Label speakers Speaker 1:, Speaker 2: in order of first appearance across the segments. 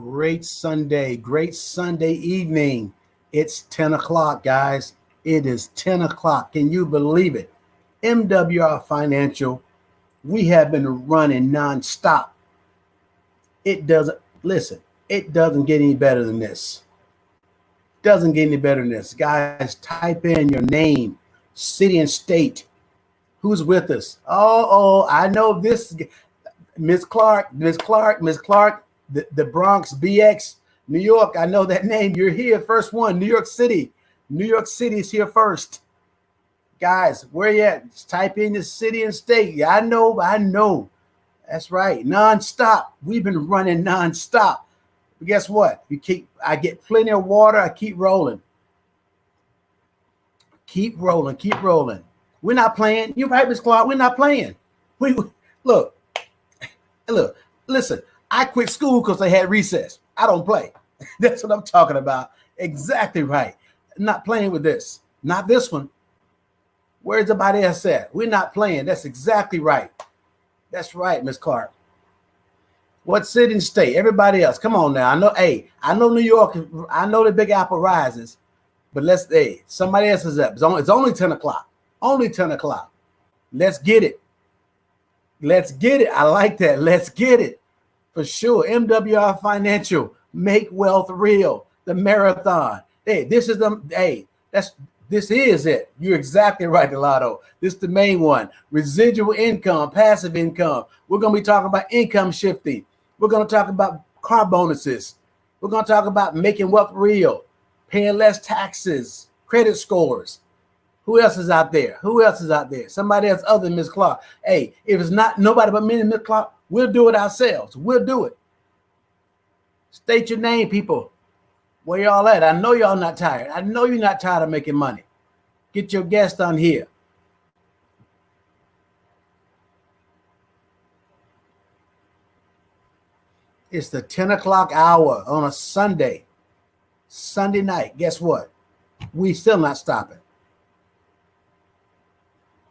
Speaker 1: Great Sunday evening. It's 10 o'clock, guys. It is 10 o'clock. Can you believe it? MWR Financial, we have been running nonstop. It doesn't get any better than this. Doesn't get any better than this. Guys, type in your name, city and state. Who's with us? Oh, I know this. Miss Clark, the Bronx, BX, New York. I know that name. You're here. First one, New York City. New York City is here first. Guys, where you at? Just type in the city and state. Yeah, I know. That's right. Nonstop. We've been running nonstop. But guess what? I get plenty of water. I keep rolling. Keep rolling. We're not playing. You're right, Miss Clark. We're not playing. Look, listen. I quit school because they had recess. I don't play. That's what I'm talking about. Exactly right. I'm not playing with this. Not this one. Where's everybody else at? We're not playing. That's exactly right. That's right, Miss Clark. What city and state? Everybody else. Come on now. I know New York. I know the Big Apple rises. But somebody else is up. It's only 10 o'clock. Only 10 o'clock. Let's get it. I like that. Let's get it. For sure. MWR Financial. Make wealth real. The marathon. This is it. You're exactly right, Delado. This is the main one. Residual income, passive income. We're going to be talking about income shifting. We're going to talk about car bonuses. We're going to talk about making wealth real, paying less taxes, credit scores. Who else is out there? Somebody else other than Miss Clark. If it's not nobody but me and Miss Clark, we'll do it ourselves. We'll do it. State your name, people. Where y'all at? I know y'all not tired. I know you're not tired of making money. Get your guest on here. It's the 10 o'clock hour on a Sunday night. Guess what? We still not stopping.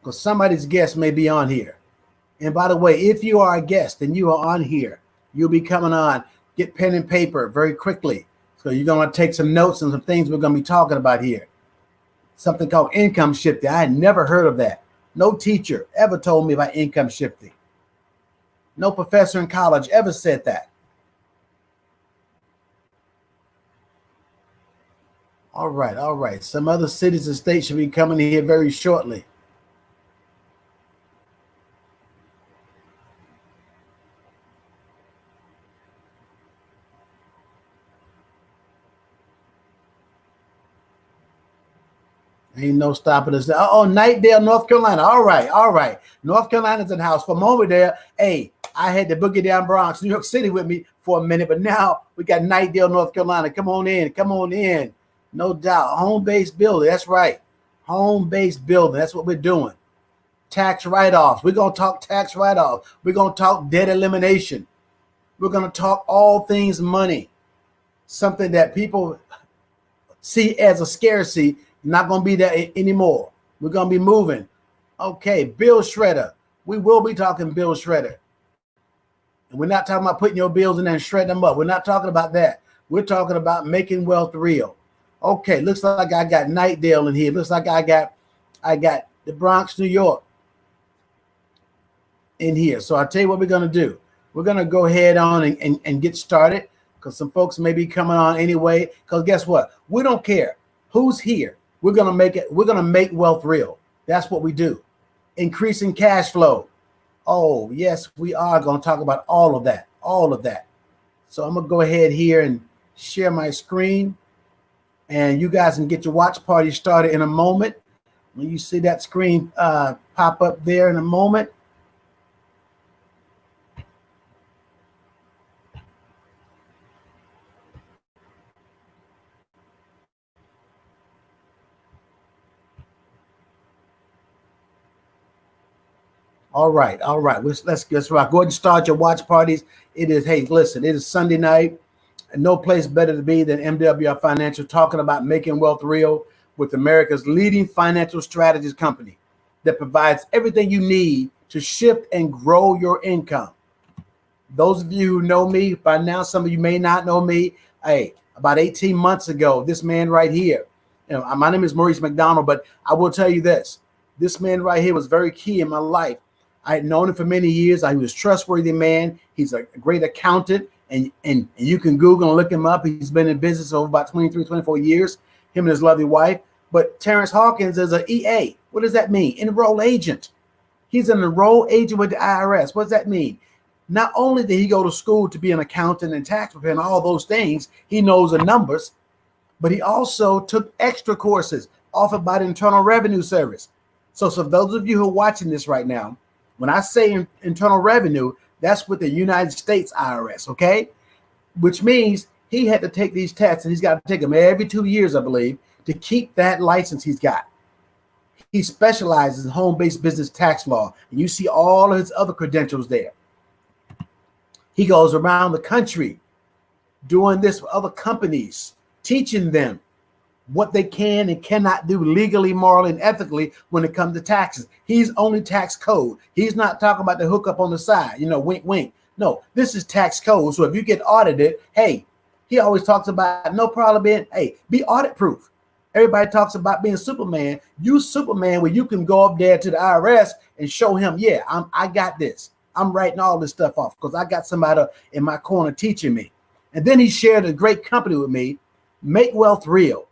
Speaker 1: Because somebody's guest may be on here. And by the way, if you are a guest and you are on here, you'll be coming on. Get pen and paper very quickly. So you're going to take some notes and some things we're going to be talking about here. Something called income shifting. I had never heard of that. No teacher ever told me about income shifting. No professor in college ever said that. All right. Some other cities and states should be coming here very shortly. Ain't no stopping us. Oh, Nightdale, North Carolina. All right. North Carolina's in the house. For a moment there, I had the Boogie Down Bronx, New York City with me for a minute, but now we got Nightdale, North Carolina. Come on in. No doubt. Home-based building. That's right. Home-based building. That's what we're doing. Tax write-offs. We're going to talk tax write-offs. We're going to talk debt elimination. We're going to talk all things money. Something that people see as a scarcity. Not going to be there anymore. We're going to be moving. Okay, bill shredder. We will be talking bill shredder. And we're not talking about putting your bills in there and shredding them up. We're not talking about that. We're talking about making wealth real. Okay, looks like I got Nightdale in here. Looks like I got the Bronx, New York in here. So I'll tell you what we're going to do. We're going to go ahead on and get started because some folks may be coming on anyway. Because guess what? We don't care who's here. We're going to make it. We're going to make wealth real. That's what we do. Increasing cash flow. Oh, yes, we are going to talk about all of that. So I'm going to go ahead here and share my screen. And you guys can get your watch party started in a moment. When you see that screen pop up there in a moment. All right. Let's rock. Go ahead and start your watch parties. It is Sunday night. And no place better to be than MWR Financial, talking about making wealth real with America's leading financial strategies company that provides everything you need to shift and grow your income. Those of you who know me by now, some of you may not know me. Hey, about 18 months ago, this man right here, my name is Maurice McDonald, but I will tell you this. This man right here was very key in my life. I had known him for many years. He was a trustworthy man. He's a great accountant, and you can Google and look him up. He's been in business over about 23, 24 years, him and his lovely wife. But Terrence Hawkins is an EA. What does that mean? Enrolled agent. He's an enrolled agent with the IRS. What does that mean? Not only did he go to school to be an accountant and tax preparer and all those things, he knows the numbers, but he also took extra courses offered by the Internal Revenue Service. So those of you who are watching this right now, when I say Internal Revenue, that's with the United States IRS, okay? Which means he had to take these tests, and he's got to take them every 2 years, I believe, to keep that license he's got. He specializes in home-based business tax law, and you see all of his other credentials there. He goes around the country doing this for other companies, teaching them what they can and cannot do legally, morally, and ethically when it comes to taxes. He's only tax code. He's not talking about the hookup on the side, wink, wink. No, this is tax code. So if you get audited, hey, he always talks about no problem being, be audit proof. Everybody talks about being Superman. Use Superman where you can go up there to the IRS and show him, I got this. I'm writing all this stuff off because I got somebody in my corner teaching me. And then he shared a great company with me, Make Wealth Real.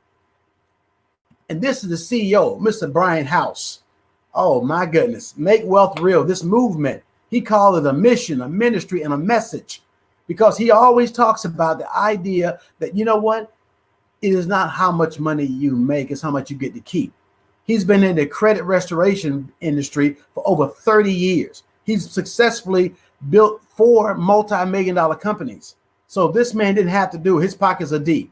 Speaker 1: And this is the CEO, Mr. Brian House. Oh my goodness, Make Wealth Real, this movement. He called it a mission, a ministry, and a message, because he always talks about the idea that, you know what? It is not how much money you make, it's how much you get to keep. He's been in the credit restoration industry for over 30 years. He's successfully built 4 multi-million-dollar companies. So this man didn't have to do, his pockets are deep.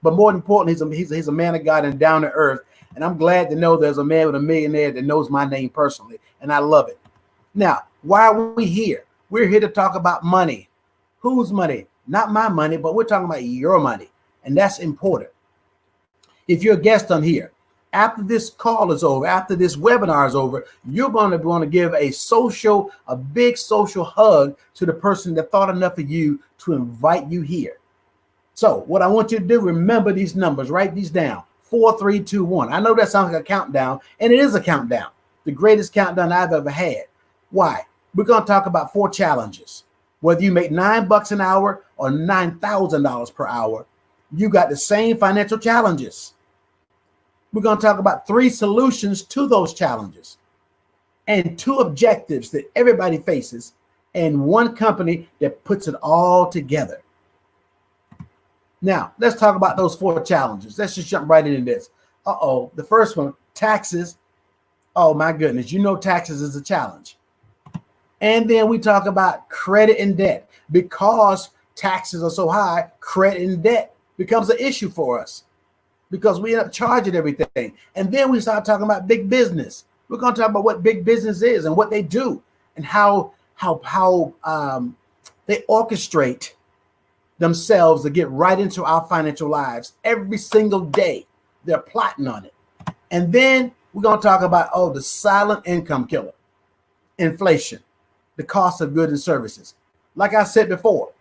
Speaker 1: But more importantly, he's a man of God and down to earth. And I'm glad to know there's a man with a millionaire that knows my name personally. And I love it. Now, why are we here? We're here to talk about money. Whose money? Not my money, but we're talking about your money. And that's important. If you're a guest on here, after this call is over, after this webinar is over, you're going to want to give a big social hug to the person that thought enough of you to invite you here. So what I want you to do, remember these numbers, write these down. 4, 3, 2, 1. I know that sounds like a countdown, and it is a countdown. The greatest countdown I've ever had. Why? We're going to talk about 4 challenges. Whether you make $9 an hour or $9,000 per hour, you got the same financial challenges. We're going to talk about 3 solutions to those challenges and 2 objectives that everybody faces and 1 company that puts it all together. Now, let's talk about those 4 challenges. Let's just jump right into this. The first one, taxes. Oh my goodness, taxes is a challenge. And then we talk about credit and debt. Because taxes are so high, credit and debt becomes an issue for us, because we end up charging everything. And then we start talking about big business. We're going to talk about what big business is and what they do and how they orchestrate themselves to get right into our financial lives every single day. They're plotting on it. And then we're going to talk about, the silent income killer, inflation, the cost of goods and services. Like I said before,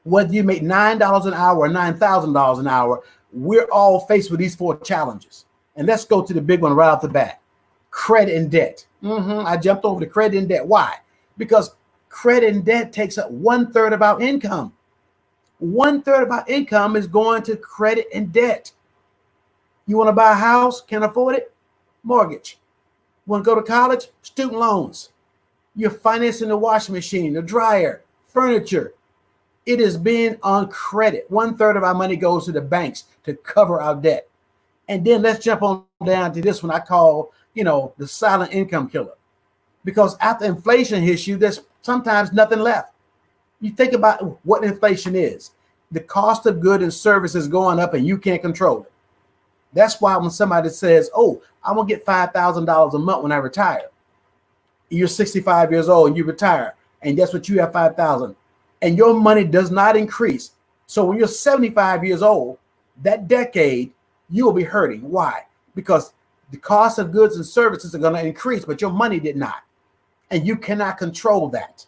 Speaker 1: whether you make $9 an hour or $9,000 an hour, we're all faced with these 4 challenges. And let's go to the big one right off the bat. Credit and debt. I jumped over to credit and debt. Why? Because credit and debt takes up 1/3 of our income. 1/3 of our income is going to credit and debt. You want to buy a house, can't afford it? Mortgage. Want to go to college? Student loans. You're financing the washing machine, the dryer, furniture. It is being on credit. 1/3 of our money goes to the banks to cover our debt. And then let's jump on down to this one I call, the silent income killer. Because after inflation hits you, there's sometimes nothing left. You think about what inflation is. The cost of goods and services going up and you can't control it. That's why when somebody says, I want to get $5,000 a month when I retire. You're 65 years old and you retire, and guess what? You have $5,000, and your money does not increase. So when you're 75 years old, that decade, you will be hurting. Why? Because the cost of goods and services are going to increase, but your money did not. And you cannot control that.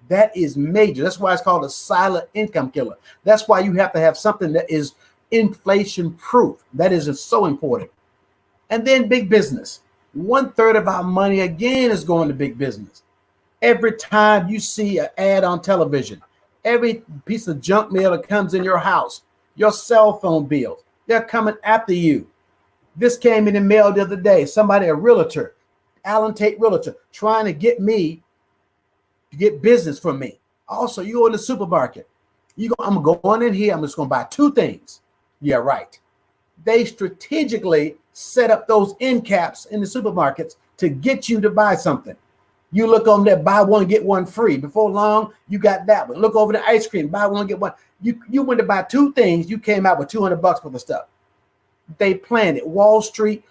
Speaker 1: That is major. That's why it's called a silent income killer. That's why you have to have something that is inflation proof. That is so important. And then big business. 1/3 of our money, again, is going to big business. Every time you see an ad on television, every piece of junk mail that comes in your house, your cell phone bills, they're coming after you. This came in the mail the other day. Somebody, a realtor, Allen Tate Realtor, trying to get me to get business from me. Also, you go in the supermarket. I'm going in here. I'm just going to buy 2 things. Yeah, right. They strategically set up those end caps in the supermarkets to get you to buy something. You look on there, buy one, get one free. Before long, you got that one. Look over the ice cream, buy one, get one. You went to buy 2 things. You came out with $200 for the stuff. They planned it. Wall Street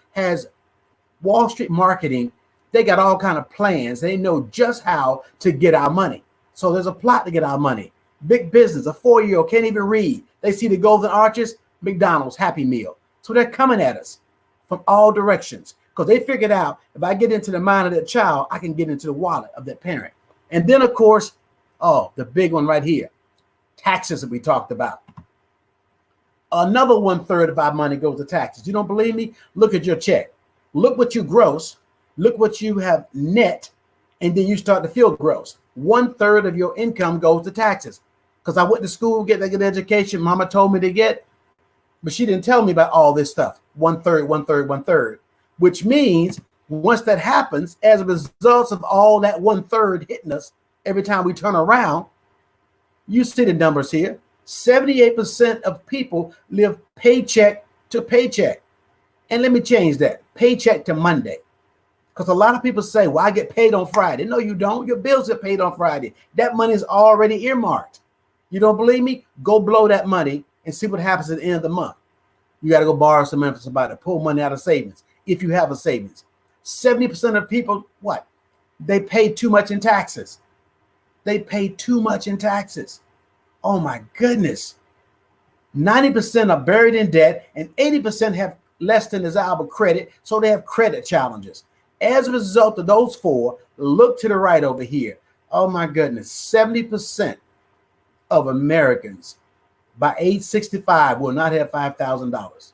Speaker 1: marketing. They got all kind of plans. They know just how to get our money. So there's a plot to get our money. Big business, a 4-year-old can't even read. They see the golden arches, McDonald's, Happy Meal. So they're coming at us from all directions because they figured out if I get into the mind of that child, I can get into the wallet of that parent. And then, of course, the big one right here, taxes that we talked about. Another 1/3 of our money goes to taxes. You don't believe me? Look at your check. Look what you gross. Look what you have net. And then you start to feel gross. 1/3 of your income goes to taxes. Because I went to school, get a good education. Mama told me to get, but she didn't tell me about all this stuff. 1/3, 1/3, 1/3. Which means once that happens, as a result of all that 1/3 hitting us every time we turn around, you see the numbers here. 78% of people live paycheck to paycheck. And let me change that. Paycheck to Monday. Because a lot of people say, well, I get paid on Friday. No, you don't. Your bills get paid on Friday. That money is already earmarked. You don't believe me? Go blow that money and see what happens at the end of the month. You got to go borrow some money from somebody, pull money out of savings if you have a savings. 70% of people, what? They pay too much in taxes. They pay too much in taxes. Oh my goodness. 90% are buried in debt and 80% have less than desirable credit, so they have credit challenges. As a result of those 4, look to the right over here. Oh my goodness, 70% of Americans by age 65 will not have $5,000.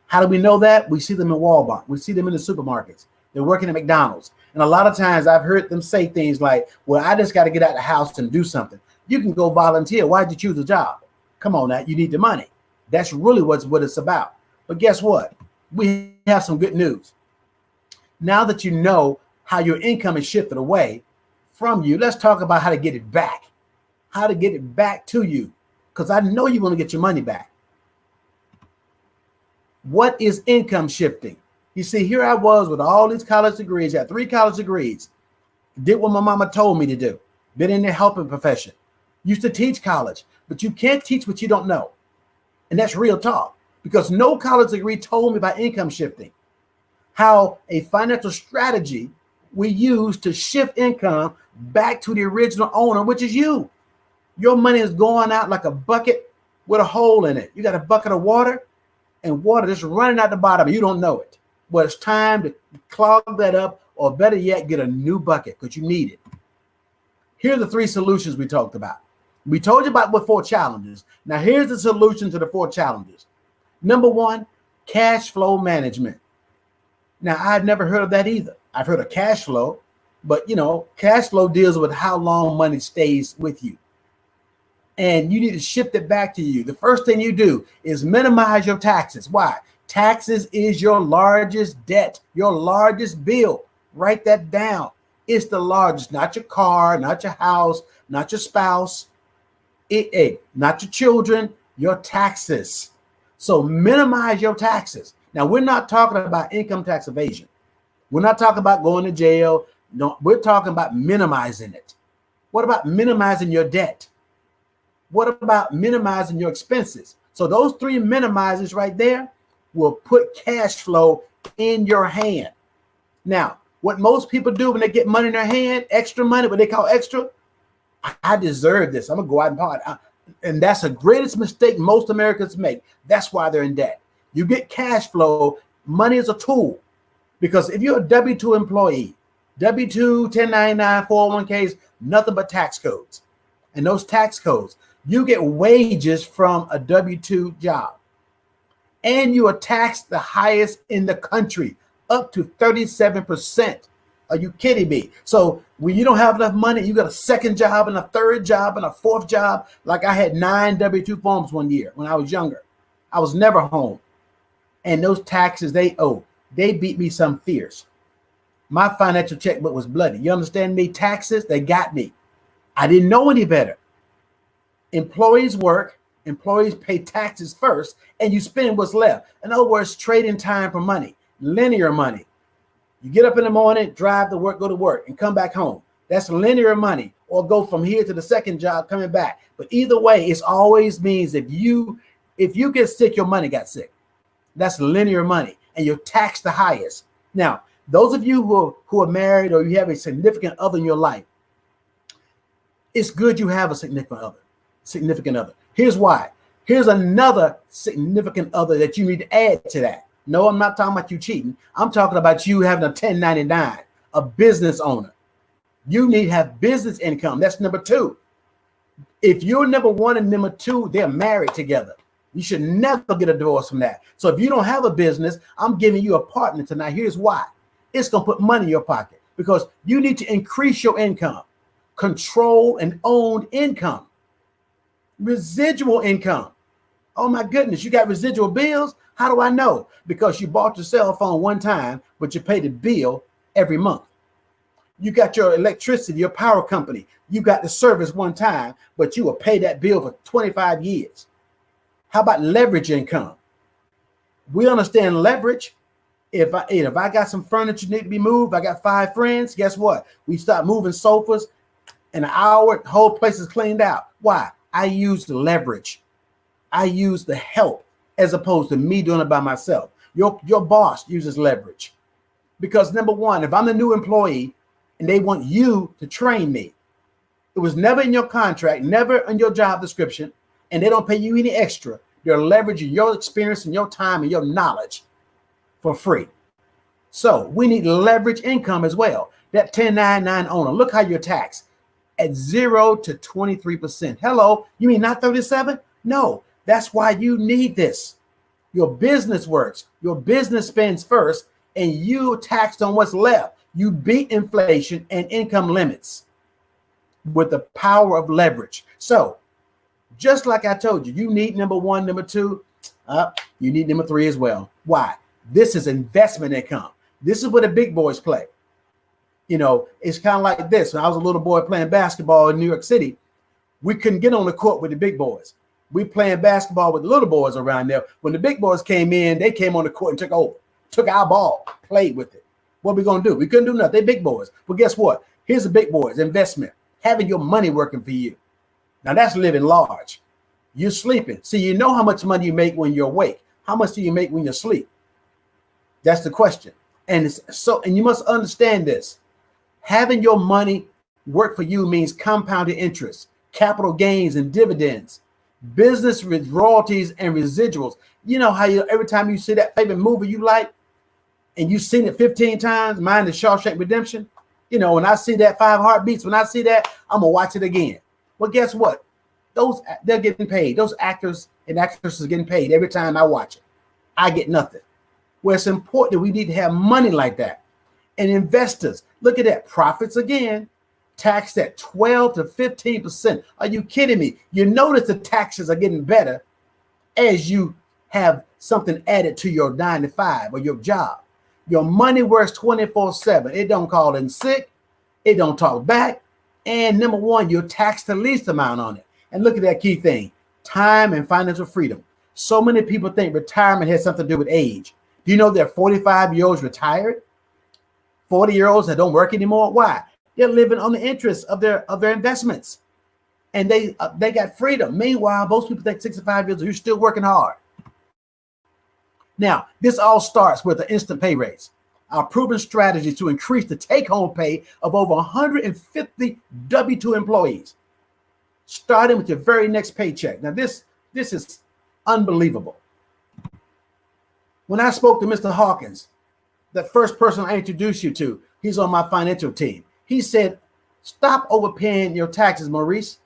Speaker 1: How do we know that? We see them in Walmart. We see them in the supermarkets. They're working at McDonald's. And a lot of times I've heard them say things like, well, I just got to get out of the house and do something. You can go volunteer. Why'd you choose a job? Come on now, you need the money. That's really what it's about. But guess what? We have some good news. Now that you know how your income is shifted away from you, let's talk about how to get it back. How to get it back to you. Because I know you want to get your money back. What is income shifting? You see, here I was with all these college degrees. I had 3 college degrees. Did what my mama told me to do. Been in the helping profession. Used to teach college. But you can't teach what you don't know. And that's real talk. Because no college degree told me about income shifting. How a financial strategy we use to shift income back to the original owner, which is you. Your money is going out like a bucket with a hole in it. You got a bucket of water and water just running out the bottom. You don't know it. Well, it's time to clog that up, or better yet, get a new bucket because you need it. Here are the 3 solutions we talked about. We told you about what 4 challenges. Now, here's the solution to the 4 challenges. Number 1, cash flow management. Now, I've never heard of that either. I've heard of cash flow, but cash flow deals with how long money stays with you. And you need to shift it back to you. The first thing you do is minimize your taxes. Why? Taxes is your largest debt, your largest bill. Write that down. It's the largest, not your car, not your house, not your spouse, not your children, your taxes. So minimize your taxes. Now, we're not talking about income tax evasion. We're not talking about going to jail. No, we're talking about minimizing it. What about minimizing your debt? What about minimizing your expenses? So those 3 minimizes right there will put cash flow in your hand. Now, what most people do when they get money in their hand, extra money, what they call extra, I deserve this. I'm going to go out and party. And that's the greatest mistake most Americans make. That's why they're in debt. You get cash flow. Money is a tool. Because if you're a W-2 employee, W-2, 1099, 401ks, nothing but tax codes. And those tax codes, you get wages from a W-2 job. And you are taxed the highest in the country, up to 37%. Are you kidding me? So when you don't have enough money, you got a second job and a third job and a fourth job. Like I had 9 W-2 forms one year when I was younger. I was never home. And those taxes they beat me some fierce. My financial checkbook was bloody. You understand me? Taxes, they got me. I didn't know any better. Employees work, employees pay taxes first, and you spend what's left. In other words, trading time for money, linear money. You get up in the morning, drive to work, go to work, and come back home. That's linear money, or go from here to the second job, coming back. But either way, it always means if you get sick, your money got sick. That's linear money, and you're taxed the highest. Now, those of you who are married or you have a significant other in your life, it's good you have a significant other. Here's why. Here's another significant other that you need to add to that. No, I'm not talking about you cheating. I'm talking about you having a 1099, a business owner. You need to have business income. That's number 2. If you're number 1 and number 2, they're married together. You should never get a divorce from that. So if you don't have a business, I'm giving you a partner tonight. Here's why. It's going to put money in your pocket because you need to increase your income, control and own income, residual income. Oh my goodness, you got residual bills? How do I know? Because you bought your cell phone one time, but you pay the bill every month. You got your electricity, your power company. You got the service one time, but you will pay that bill for 25 years. How about leverage income? We understand leverage. If I got some furniture need to be moved, I got 5 friends, guess what? We start moving sofas. In an hour, the whole place is cleaned out. Why? I use the leverage. I use the help as opposed to me doing it by myself. Your boss uses leverage because number 1, if I'm the new employee and they want you to train me, it was never in your contract, never in your job description, and they don't pay you any extra. They're leveraging your experience and your time and your knowledge for free. So we need leverage income as well. That 1099 owner, look how you're taxed at 0 to 23%. Hello, you mean not 37? No, that's why you need this. Your business works. Your business spends first, and you taxed on what's left. You beat inflation and income limits with the power of leverage. So just like I told you, you need number 1, number 2. You need number 3 as well. Why? This is investment income. This is where the big boys play. You know, it's kind of like this. When I was a little boy playing basketball in New York City, we couldn't get on the court with the big boys. We playing basketball with the little boys around there. When the big boys came in, they came on the court and took over, took our ball, played with it. What we going to do? We couldn't do nothing. They big boys. But guess what? Here's the big boys, investment, having your money working for you. Now that's living large. You're sleeping. See, you know how much money you make when you're awake. How much do you make when you sleep? That's the question. And you must understand this. Having your money work for you means compounded interest, capital gains and dividends, business with royalties and residuals. You know how every time you see that favorite movie you like and you've seen it 15 times, mine is Shawshank Redemption. You know, when I see that 5 Heartbeats, when I see that, I'm going to watch it again. Well, guess what? They're getting paid. Those actors and actresses are getting paid every time I watch it. I get nothing. Well, it's important that we need to have money like that. And investors, look at that. Profits again, taxed at 12 to 15%. Are you kidding me? You notice the taxes are getting better as you have something added to your 9 to 5 or your job. Your money works 24/7. It don't call in sick. It don't talk back. And number 1, you're taxed the least amount on it. And look at that key thing, time and financial freedom. So many people think retirement has something to do with age. Do you know there are 45-year-olds retired? 40-year-olds that don't work anymore? Why? They're living on the interest of their investments. And they got freedom. Meanwhile, most people think 65 years old, you're still working hard. Now, this all starts with an instant pay raise. Our proven strategy to increase the take-home pay of over 150 W-2 employees, starting with your very next paycheck. Now, this is unbelievable. When I spoke to Mr. Hawkins, the first person I introduced you to, he's on my financial team. He said, Stop overpaying your taxes, Maurice.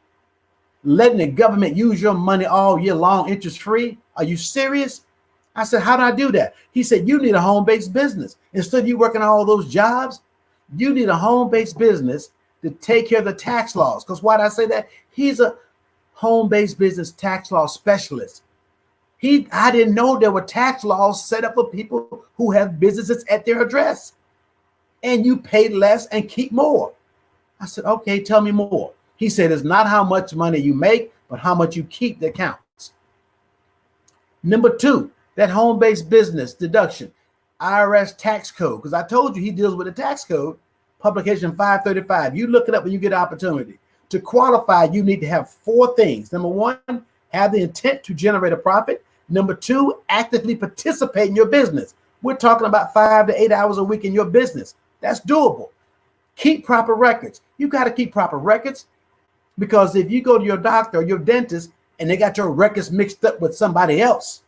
Speaker 1: Letting the government use your money all year long, interest free. Are you serious? I said, how do I do that? He said, you need a home-based business. Instead of you working all those jobs, you need a home-based business to take care of the tax laws. Because why did I say that? He's a home-based business tax law specialist. I didn't know there were tax laws set up for people who have businesses at their address. And you pay less and keep more. I said, okay, tell me more. He said, it's not how much money you make, but how much you keep that counts. Number two, that home-based business deduction, IRS tax code. Because I told you he deals with the tax code, publication 535. You look it up when you get an opportunity. To qualify, you need to have four things. Number one, have the intent to generate a profit. Number two, actively participate in your business. We're talking about 5 to 8 hours a week in your business. That's doable. Keep proper records. You got to keep proper records, because if you go to your doctor or your dentist and they got your records mixed up with somebody else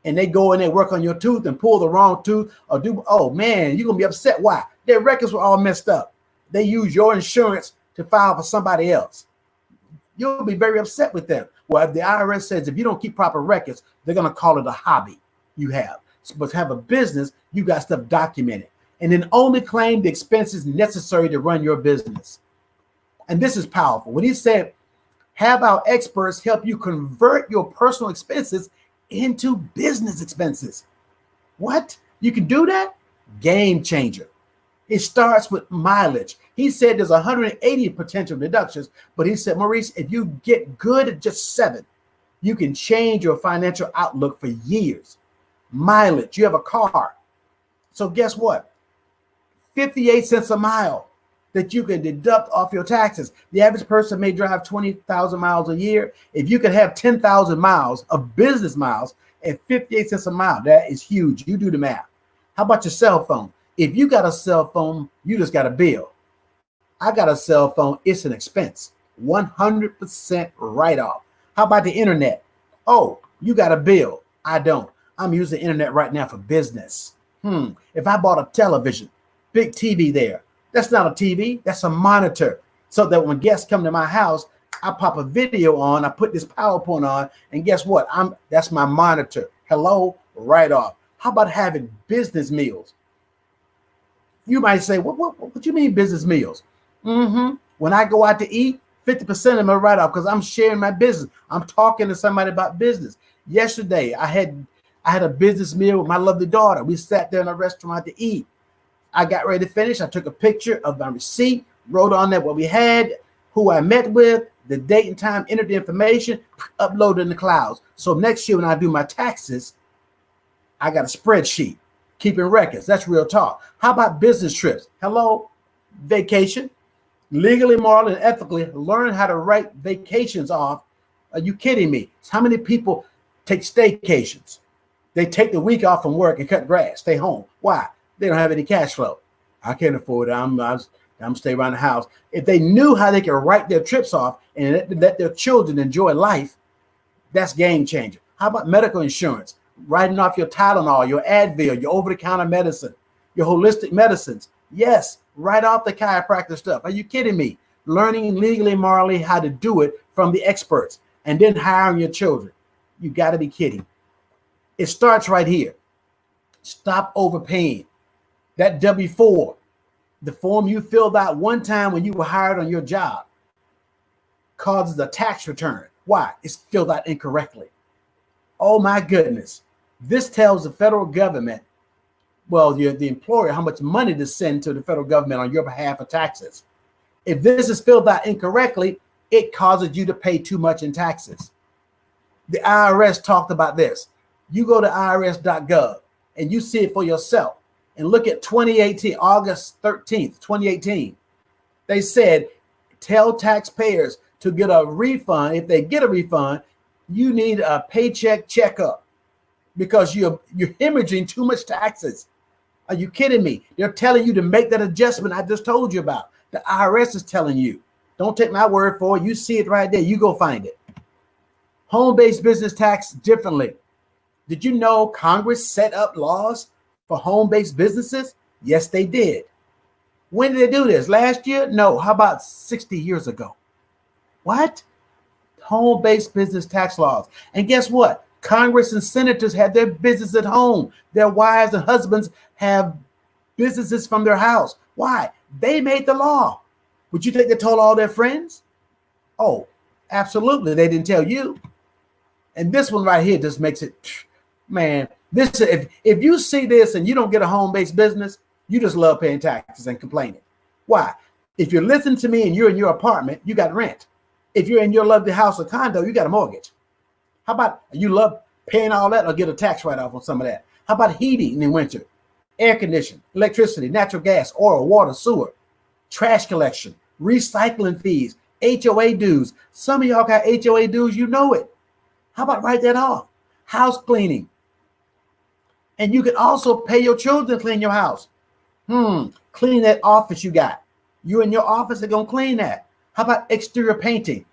Speaker 1: and they go in and work on your tooth and pull the wrong tooth or oh man, you're going to be upset. Why? Their records were all messed up. They use your insurance to file for somebody else. You'll be very upset with them. Well, if the IRS says if you don't keep proper records, they're going to call it a hobby you have. But to have a business, you got stuff documented. And then only claim the expenses necessary to run your business. And this is powerful. When he said, have our experts help you convert your personal expenses into business expenses. What? You can do that? Game changer. It starts with mileage. He said there's 180 potential deductions, but he said, Maurice, if you get good at just 7, you can change your financial outlook for years. Mileage. You have a car. So guess what? 58 cents a mile that you can deduct off your taxes. The average person may drive 20,000 miles a year. If you could have 10,000 miles of business miles at 58 cents a mile, that is huge. You do the math. How about your cell phone? If you got a cell phone, you just got a bill. I got a cell phone. It's an expense. 100% write-off. How about the internet? Oh, you got a bill. I don't. I'm using the internet right now for business. If I bought a television, big TV there, that's not a TV, that's a monitor. So that when guests come to my house, I pop a video on, I put this PowerPoint on, and guess what? That's my monitor. Hello, right off. How about having business meals? You might say, what you mean business meals? When I go out to eat, 50% of them are right off because I'm sharing my business. I'm talking to somebody about business. Yesterday, I had a business meal with my lovely daughter. We sat there in a restaurant to eat. I got ready to finish. I took a picture of my receipt, wrote on there what we had, who I met with, the date and time, entered the information, uploaded in the clouds. So next year when I do my taxes, I got a spreadsheet, keeping records. That's real talk. How about business trips? Hello, vacation. Legally, morally, and ethically, learn how to write vacations off. Are you kidding me? How many people take staycations? They take the week off from work and cut grass, stay home. Why? They don't have any cash flow. I can't afford it. I'm stay around the house. If they knew how they could write their trips off and let their children enjoy life, that's game changer. How about medical insurance? Writing off your Tylenol, your Advil, your over-the-counter medicine, your holistic medicines. Yes, write off the chiropractor stuff. Are you kidding me? Learning legally, morally how to do it from the experts and then hiring your children. You got to be kidding. It starts right here. Stop overpaying. That W-4, the form you filled out one time when you were hired on your job, causes a tax return. Why? It's filled out incorrectly. Oh my goodness. This tells the federal government, well, you're the employer, how much money to send to the federal government on your behalf of taxes. If this is filled out incorrectly, it causes you to pay too much in taxes. The IRS talked about this. You go to irs.gov and you see it for yourself and look at 2018, August 13th, 2018. They said, tell taxpayers to get a refund. If they get a refund, you need a paycheck checkup because you're hemorrhaging too much taxes. Are you kidding me? They're telling you to make that adjustment I just told you about. The IRS is telling you. Don't take my word for it. You see it right there. You go find it. Home-based business tax differently. Did you know Congress set up laws for home-based businesses? Yes, they did. When did they do this? Last year? No. How about 60 years ago? What? Home-based business tax laws. And guess what? Congress and senators have their business at home. Their wives and husbands have businesses from their house. Why? They made the law. Would you think they told all their friends? Oh, absolutely. They didn't tell you. And this one right here just makes it, man, this if you see this and you don't get a home-based business, you just love paying taxes and complaining. Why? If you're listening to me and you're in your apartment, you got rent. If you're in your lovely house or condo, you got a mortgage. How about you love paying all that or get a tax write-off on some of that? How about heating in winter, air conditioning, electricity, natural gas, oil, water, sewer, trash collection, recycling fees, HOA dues? Some of y'all got HOA dues, you know it. How about write that off? House cleaning. And you can also pay your children to clean your house. Clean that office you got. You in your office are going to clean that. How about exterior painting?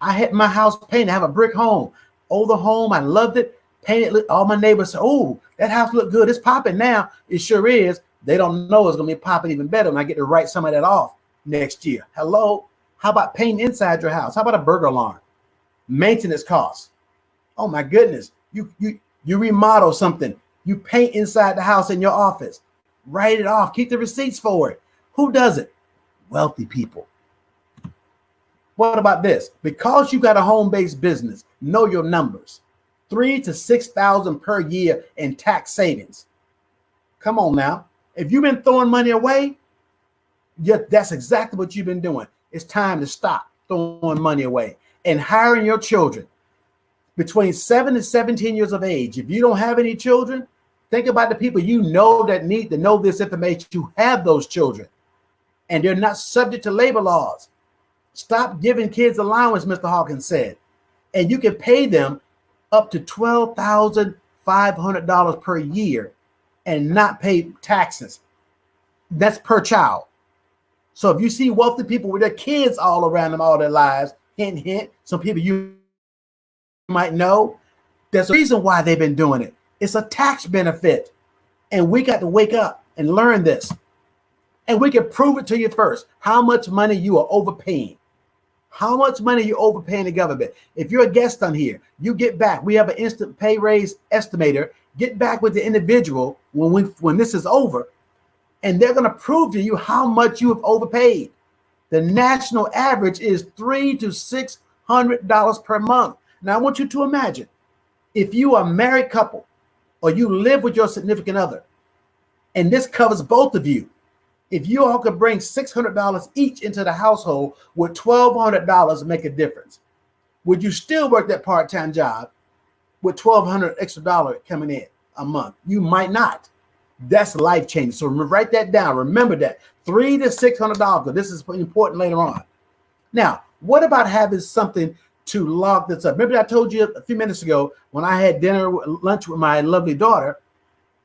Speaker 1: I had my house painted. I have a brick home. Older home. I loved it. Painted. All my neighbors say, oh, that house look good. It's popping now. It sure is. They don't know it's going to be popping even better when I get to write some of that off next year. Hello? How about painting inside your house? How about a burglar alarm? Maintenance costs. Oh, my goodness. You remodel something. You paint inside the house in your office. Write it off. Keep the receipts for it. Who does it? Wealthy people. What about this? Because you got a home-based business, know your numbers. $3,000 to $6,000 per year in tax savings. Come on now. If you've been throwing money away, that's exactly what you've been doing. It's time to stop throwing money away and hiring your children between 7 and 17 years of age. If you don't have any children, think about the people you know that need to know this information to have those children. And they're not subject to labor laws. Stop giving kids allowance, Mr. Hawkins said. And you can pay them up to $12,500 per year and not pay taxes. That's per child. So if you see wealthy people with their kids all around them all their lives, hint, hint, some people you might know, there's a reason why they've been doing it. It's a tax benefit. And we got to wake up and learn this. And we can prove it to you first, how much money you are overpaying. How much money you're overpaying the government. If you're a guest on here, you get back. We have an instant pay raise estimator. Get back with the individual when this is over, and they're going to prove to you how much you have overpaid. The national average is $300 to $600 per month. Now, I want you to imagine if you are a married couple or you live with your significant other, and this covers both of you. If you all could bring $600 each into the household, would $1,200 make a difference? Would you still work that part-time job with $1,200 extra dollar coming in a month? You might not. That's life changing. So write that down. Remember that $300 to $600. This is important later on. Now, what about having something to log this up? Remember I told you a few minutes ago when I had lunch with my lovely daughter,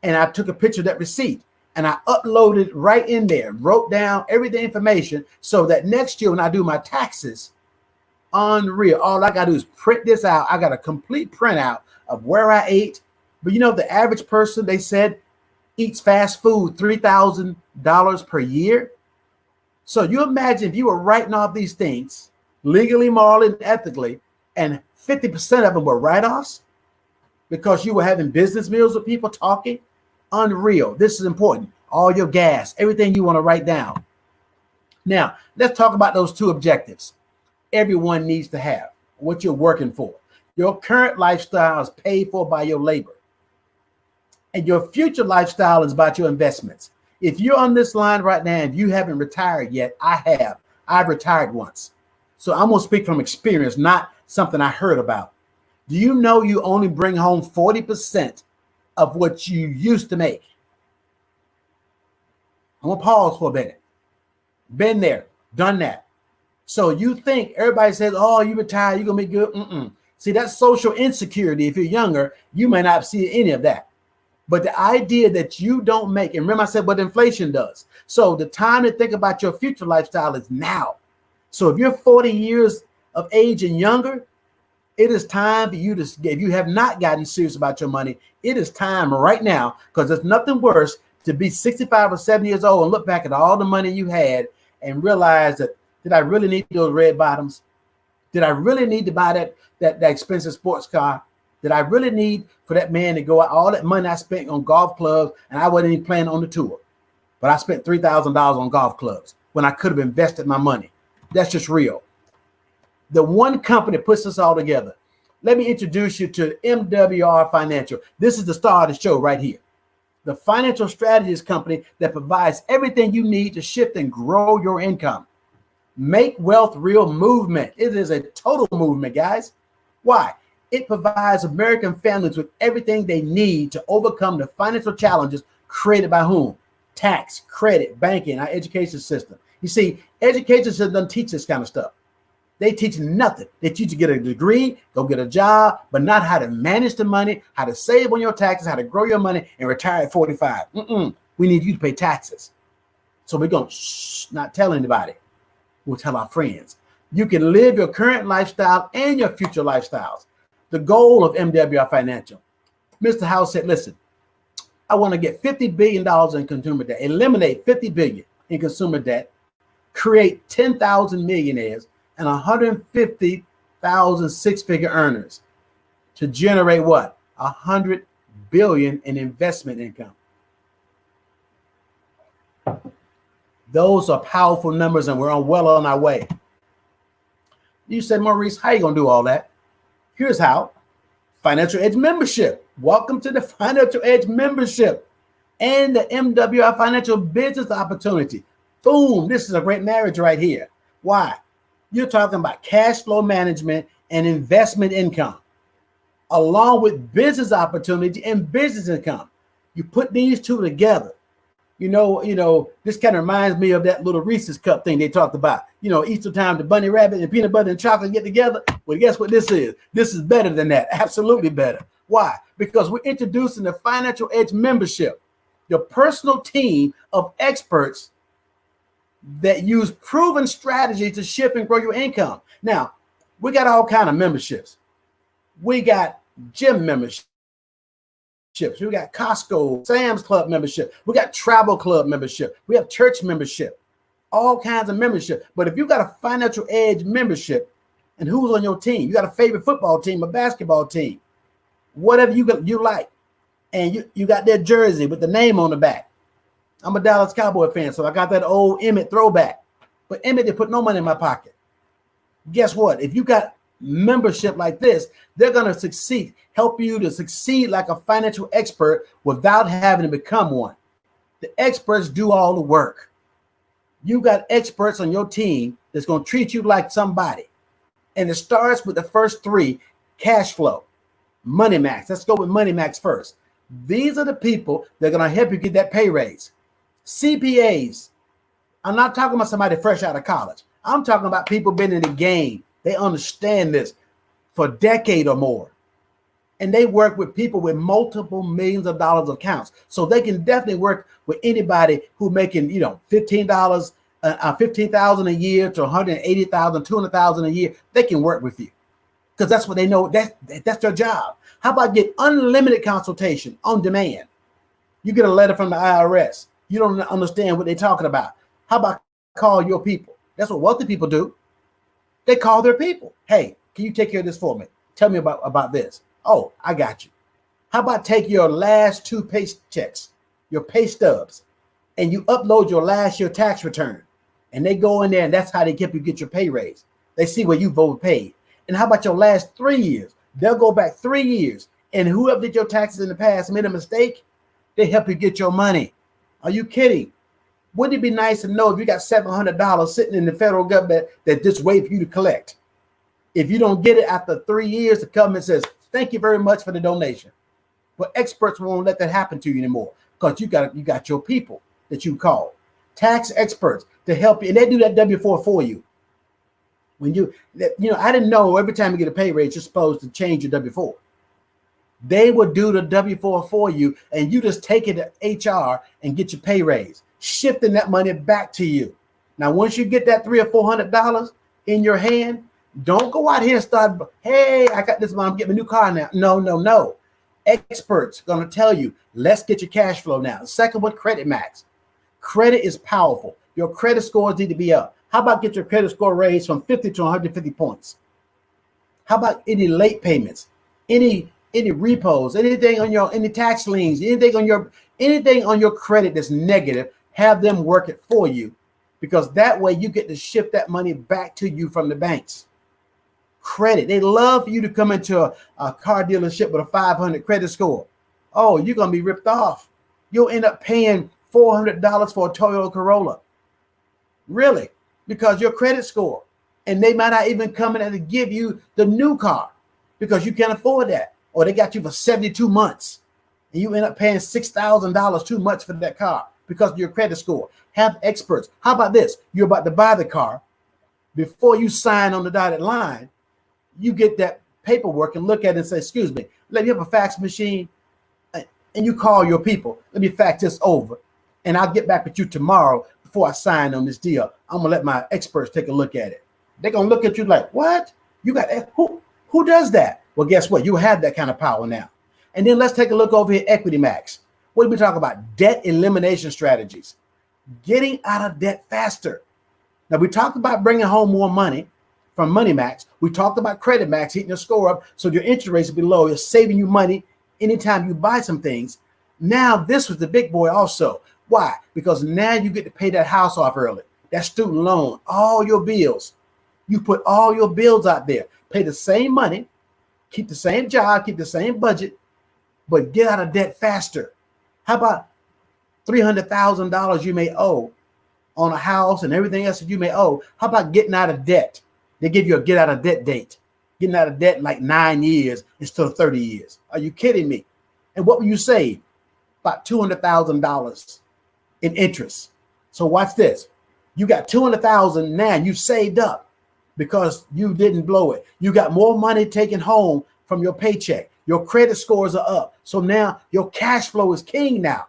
Speaker 1: and I took a picture of that receipt. And I uploaded right in there, wrote down everything information so that next year when I do my taxes, unreal. All I got to do is print this out. I got a complete printout of where I ate. But you know, the average person, they said, eats fast food $3,000 per year. So you imagine if you were writing off these things legally, morally, and ethically, and 50% of them were write-offs because you were having business meals with people talking. Unreal. This is important. All your gas, everything you want to write down. Now, let's talk about those two objectives everyone needs to have, what you're working for. Your current lifestyle is paid for by your labor. And your future lifestyle is about your investments. If you're on this line right now and you haven't retired yet, I have. I've retired once. So I'm going to speak from experience, not something I heard about. Do you know you only bring home 40% of what you used to make? I'm gonna pause for a minute. Been there, done that. So you think everybody says, oh, you retire, you're gonna be good. See, that's social insecurity. If you're younger, you may not see any of that. But the idea that you don't make, and remember I said what inflation does. So the time to think about your future lifestyle is now. So if you're 40 years of age and younger, it is time for you to, if you have not gotten serious about your money, it is time right now, because there's nothing worse to be 65 or 70 years old and look back at all the money you had and realize that, did I really need those red bottoms? Did I really need to buy that expensive sports car? Did I really need for that man to go out all that money I spent on golf clubs and I wasn't even planning on the tour? But I spent $3,000 on golf clubs when I could have invested my money. That's just real. The one company that puts us all together. Let me introduce you to MWR Financial. This is the star of the show right here. The financial strategies company that provides everything you need to shift and grow your income. Make wealth real movement. It is a total movement, guys. Why? It provides American families with everything they need to overcome the financial challenges created by whom? Tax, credit, banking, our education system. You see, education system doesn't teach this kind of stuff. They teach nothing. They teach you to get a degree, go get a job, but not how to manage the money, how to save on your taxes, how to grow your money and retire at 45. We need you to pay taxes. So we're going to not tell anybody. We'll tell our friends. You can live your current lifestyle and your future lifestyles. The goal of MWR Financial. Mr. House said, listen, I want to get $50 billion in consumer debt, eliminate $50 billion in consumer debt, create 10,000 millionaires and 150,000 six-figure earners to generate what? $100 billion in investment income. Those are powerful numbers, and we're well on our way. You said, Maurice, how you going to do all that? Here's how. Financial Edge membership. Welcome to the Financial Edge membership and the MWR Financial Business Opportunity. Boom. This is a great marriage right here. Why? You're talking about cash flow management and investment income, along with business opportunity and business income. You put these two together. You know, this kind of reminds me of that little Reese's cup thing they talked about. You know, Easter time, the bunny rabbit and peanut butter and chocolate get together. Well, guess what this is? This is better than that. Absolutely better. Why? Because we're introducing the Financial Edge membership, your personal team of experts that use proven strategies to shift and grow your income. Now, we got all kind of memberships. We got gym memberships. We got Costco, Sam's Club membership. We got travel club membership. We have church membership, all kinds of membership. But if you got a Financial Edge membership, and who's on your team? You got a favorite football team, a basketball team, whatever you like, and you got their jersey with the name on the back. I'm a Dallas Cowboy fan, so I got that old Emmett throwback. But Emmett didn't put no money in my pocket. Guess what? If you got membership like this, they're going to succeed, help you to succeed like a financial expert without having to become one. The experts do all the work. You got experts on your team that's going to treat you like somebody. And it starts with the first three: cash flow, Money Max. Let's go with Money Max first. These are the people that are going to help you get that pay raise. CPAs. I'm not talking about somebody fresh out of college. I'm talking about people been in the game. They understand this for a decade or more. And they work with people with multiple millions of dollars of accounts. So they can definitely work with anybody who making, $15,000 a year to $180,000, $200,000 a year. They can work with you because that's what they know. That's their job. How about get unlimited consultation on demand? You get a letter from the IRS. You don't understand what they're talking about. How about call your people? That's what wealthy people do. They call their people. Hey, can you take care of this for me? Tell me about this. Oh, I got you. How about take your last two paychecks, your pay stubs, and you upload your last year tax return, and they go in there, and that's how they help you get your pay raise. They see where you voted paid. And how about your last 3 years? They'll go back 3 years, and whoever did your taxes in the past made a mistake, they help you get your money. Are you kidding? Wouldn't it be nice to know if you got $700 sitting in the federal government that just wait for you to collect? If you don't get it after 3 years, the government says, thank you very much for the donation. But experts won't let that happen to you anymore because you got your people that you call. Tax experts to help you, and they do that W-4 for you. When I didn't know every time you get a pay raise, you're supposed to change your W-4. They would do the W-4 for you, and you just take it to HR and get your pay raise, shifting that money back to you. Now, once you get that $300 or $400 in your hand, don't go out here and start, hey, I got this money, I'm getting a new car now. No. experts going to tell you, let's get your cash flow now. The second one, credit max. Credit is powerful. Your credit scores need to be up. How about get your credit score raised from 50 to 150 points? How about any late payments, any repos, anything on your, any tax liens, anything on your credit that's negative, have them work it for you, because that way you get to shift that money back to you from the banks. Credit. They love for you to come into a car dealership with a 500 credit score. Oh, you're going to be ripped off. You'll end up paying $400 for a Toyota Corolla. Really? Because your credit score. And they might not even come in and give you the new car because you can't afford that. Or they got you for 72 months and you end up paying $6,000 too much for that car because of your credit score. Have experts. How about this? You're about to buy the car. Before you sign on the dotted line, you get that paperwork and look at it and say, excuse me, let me have a fax machine. And you call your people. Let me fax this over. And I'll get back with you tomorrow before I sign on this deal. I'm going to let my experts take a look at it. They're going to look at you like, what? You got who does that? Well, guess what? You have that kind of power now. And then let's take a look over here, Equity Max. What do we talk about? Debt elimination strategies. Getting out of debt faster. Now, we talked about bringing home more money from Money Max. We talked about Credit Max, heating your score up so your interest rates will be low. It's saving you money anytime you buy some things. Now, this was the big boy also. Why? Because now you get to pay that house off early, that student loan, all your bills. You put all your bills out there, pay the same money, keep the same job, keep the same budget, but get out of debt faster. How about $300,000 you may owe on a house and everything else that you may owe? How about getting out of debt? They give you a get out of debt date. Getting out of debt in like 9 years instead of 30 years. Are you kidding me? And what will you save? About $200,000 in interest. So watch this. You got $200,000 now. You saved up because you didn't blow it. You got more money taken home from your paycheck. Your credit scores are up. So now your cash flow is king now.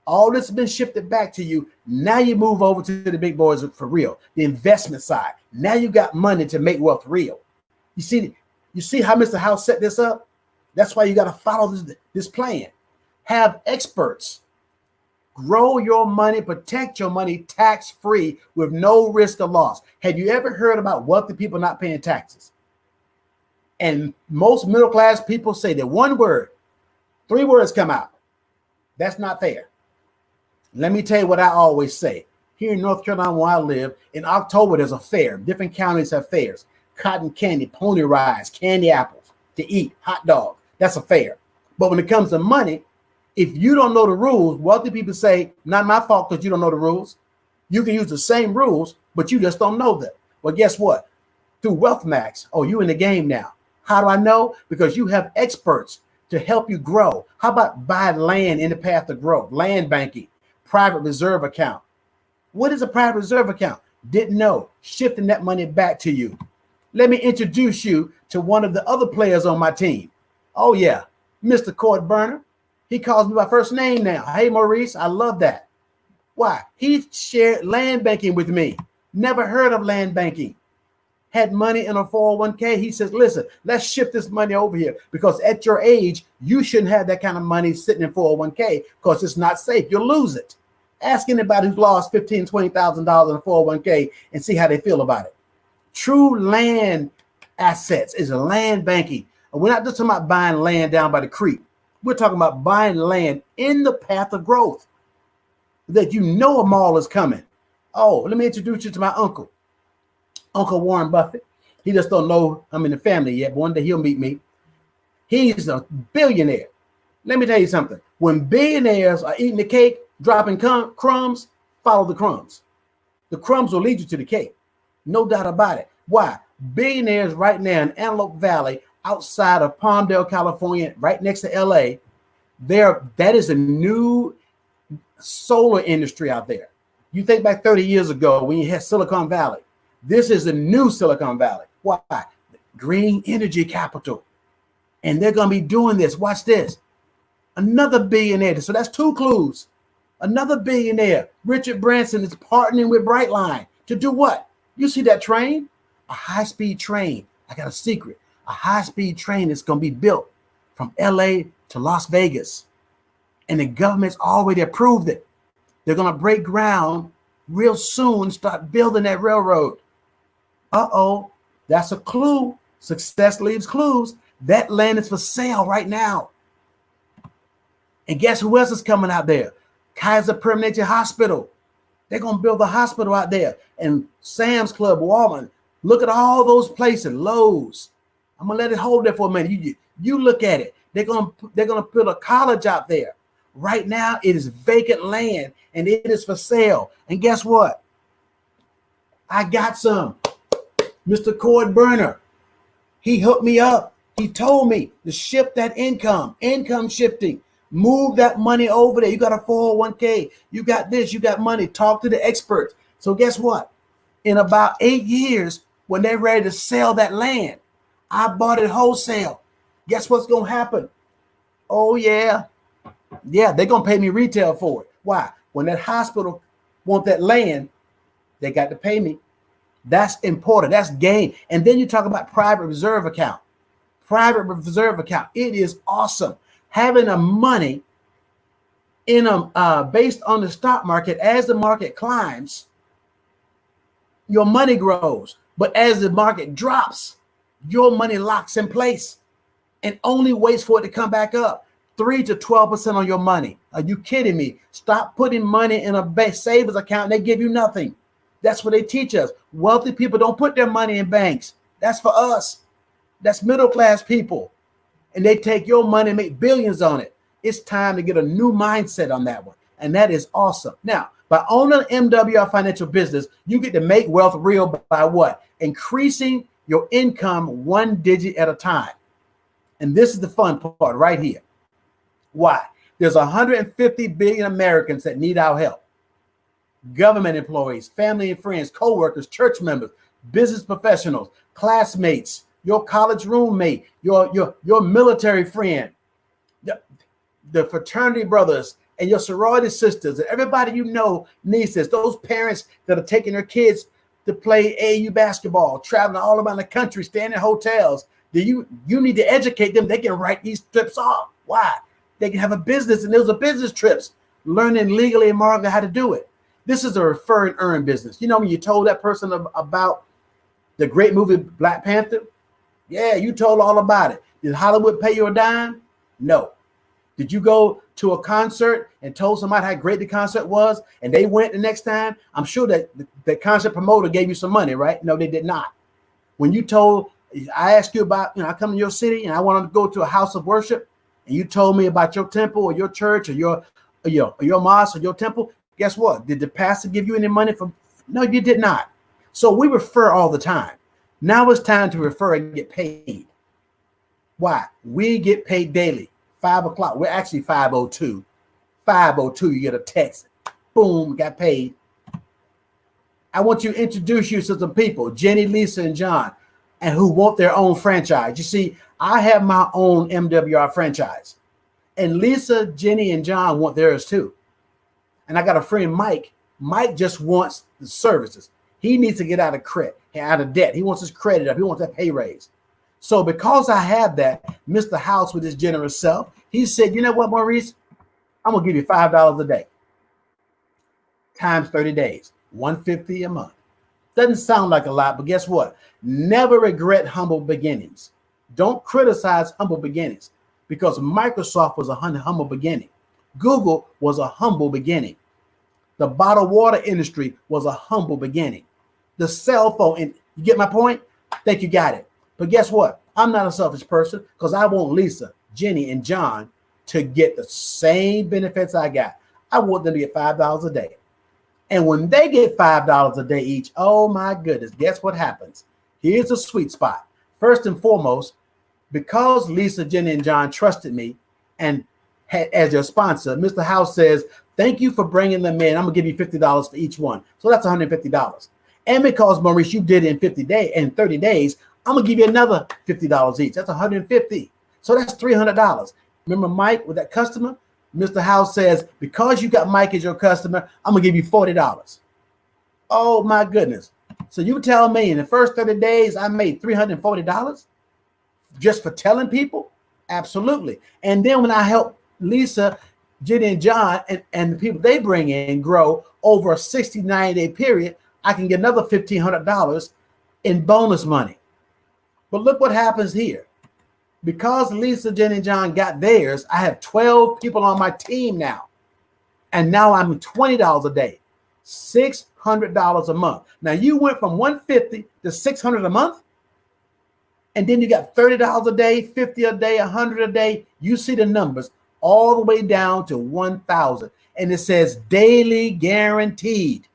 Speaker 1: All this has been shifted back to you. Now you move over to the big boys for real, the investment side. Now you got money to make wealth real. You see how Mr. House set this up? That's why you got to follow this plan. Have experts. Grow your money, protect your money tax-free with no risk of loss. Have you ever heard about wealthy people not paying taxes? And most middle-class people say that one word, 3 words come out. That's not fair. Let me tell you what I always say. Here in North Carolina, where I live, in October, there's a fair. Different counties have fairs. Cotton candy, pony rides, candy apples to eat, hot dog. That's a fair. But when it comes to money, if you don't know the rules, wealthy people say, not my fault because you don't know the rules. You can use the same rules, but you just don't know them. Well, guess what? Through Wealth Max, oh, you in the game now. How do I know? Because you have experts to help you grow. How about buy land in the path of growth? Land banking, private reserve account. What is a private reserve account? Didn't know. Shifting that money back to you. Let me introduce you to one of the other players on my team. Oh, yeah, Mr. Court Burner. He calls me by first name now. Hey, Maurice, I love that. Why? He shared land banking with me. Never heard of land banking. Had money in a 401k. He says, listen, let's shift this money over here because at your age, you shouldn't have that kind of money sitting in 401k because it's not safe. You'll lose it. Ask anybody who's lost $15,000, $20,000 in a 401k and see how they feel about it. True land assets is land banking. And we're not just talking about buying land down by the creek. We're talking about buying land in the path of growth that you know a mall is coming. Oh, let me introduce you to my uncle, Uncle Warren Buffett. He just don't know I'm in the family yet, but one day he'll meet me. He's a billionaire. Let me tell you something. When billionaires are eating the cake, dropping crumbs, follow the crumbs. The crumbs will lead you to the cake. No doubt about it. Why? Billionaires right now in Antelope Valley, outside of Palmdale, California, right next to LA, that is a new solar industry out there. You think back 30 years ago when you had Silicon Valley. This is the new Silicon Valley. Why? Green energy capital. And they're going to be doing this. Watch this. Another billionaire. So that's 2 clues. Another billionaire, Richard Branson, is partnering with Brightline to do what? You see that train? A high-speed train. I got a secret. A high-speed train is going to be built from LA to Las Vegas. And the government's already approved it. They're going to break ground real soon, start building that railroad. Uh-oh, that's a clue. Success leaves clues. That land is for sale right now. And guess who else is coming out there? Kaiser Permanente Hospital. They're going to build a hospital out there. And Sam's Club, Walmart. Look at all those places, Lowe's. I'm going to let it hold there for a minute. You look at it. They're going to put a college out there. Right now, it is vacant land, and it is for sale. And guess what? I got some. Mr. Cord Burner, he hooked me up. He told me to shift that income shifting. Move that money over there. You got a 401k. You got this. You got money. Talk to the experts. So guess what? In about 8 years, when they're ready to sell that land, I bought it wholesale. Guess what's going to happen? Oh, yeah. Yeah, they're going to pay me retail for it. Why? When that hospital want that land, they got to pay me. That's important. That's gain. And then you talk about private reserve account. Private reserve account. It is awesome. Having a money in based on the stock market, as the market climbs, your money grows. But as the market drops, your money locks in place and only waits for it to come back up. 3 to 12% on your money. Are you kidding me? Stop putting money in a savings account and they give you nothing. That's what they teach us. Wealthy people don't put their money in banks. That's for us. That's middle class people. And they take your money and make billions on it. It's time to get a new mindset on that one. And that is awesome. Now, by owning MWR Financial Business, you get to make wealth real by what? Increasing your income one digit at a time. And this is the fun part right here. Why? There's 150 billion Americans that need our help. Government employees, family and friends, co-workers, church members, business professionals, classmates, your college roommate, your military friend, the fraternity brothers and your sorority sisters, and everybody you know needs this. Those parents that are taking their kids to play AAU basketball, traveling all around the country, staying in hotels. You need to educate them. They can write these trips off. Why? They can have a business, and those are business trips, learning legally and morally how to do it. This is a refer and earn business. You know, when you told that person about the great movie Black Panther, yeah, you told all about it. Did Hollywood pay you a dime? No. Did you go to a concert and told somebody how great the concert was and they went the next time? I'm sure that the concert promoter gave you some money, right? No, they did not. When you told, I asked you about, I come to your city and I want to go to a house of worship, and you told me about your temple or your church or your mosque or your temple, guess what? Did the pastor give you any money from? No, you did not. So we refer all the time. Now it's time to refer and get paid. Why? We get paid daily. 5 o'clock. We're actually 5:02. 5:02, you get a text. Boom, got paid. I want you to introduce you to some people, Jenny, Lisa, and John, and who want their own franchise. You see, I have my own MWR franchise. And Lisa, Jenny, and John want theirs too. And I got a friend, Mike. Mike just wants the services. He needs to get out of debt. He wants his credit up. He wants that pay raise. So because I have that, Mr. House with his generous self, he said, you know what, Maurice? I'm going to give you $5 a day times 30 days, $150 a month. Doesn't sound like a lot, but guess what? Never regret humble beginnings. Don't criticize humble beginnings, because Microsoft was a humble beginning. Google was a humble beginning. The bottled water industry was a humble beginning. The cell phone, and you get my point? Think you got it. But guess what? I'm not a selfish person, because I want Lisa, Jenny, and John to get the same benefits I got. I want them to get $5 a day. And when they get $5 a day each, oh my goodness, guess what happens? Here's a sweet spot. First and foremost, because Lisa, Jenny, and John trusted me and had as their sponsor, Mr. House says, thank you for bringing them in. I'm going to give you $50 for each one. So that's $150. And because, Maurice, you did it in 30 days, I'm going to give you another $50 each. That's $150. So that's $300. Remember Mike with that customer? Mr. House says, because you got Mike as your customer, I'm going to give you $40. Oh, my goodness. So you tell me in the first 30 days, I made $340 just for telling people? Absolutely. And then when I help Lisa, Jenny, and John and the people they bring in grow over a 60, 90-day period, I can get another $1,500 in bonus money. But look what happens here. Because Lisa, Jenny, and John got theirs, I have 12 people on my team now. And now I'm $20 a day, $600 a month. Now you went from $150 to $600 a month. And then you got $30 a day, $50 a day, $100 a day. You see the numbers all the way down to 1,000. And it says daily guaranteed.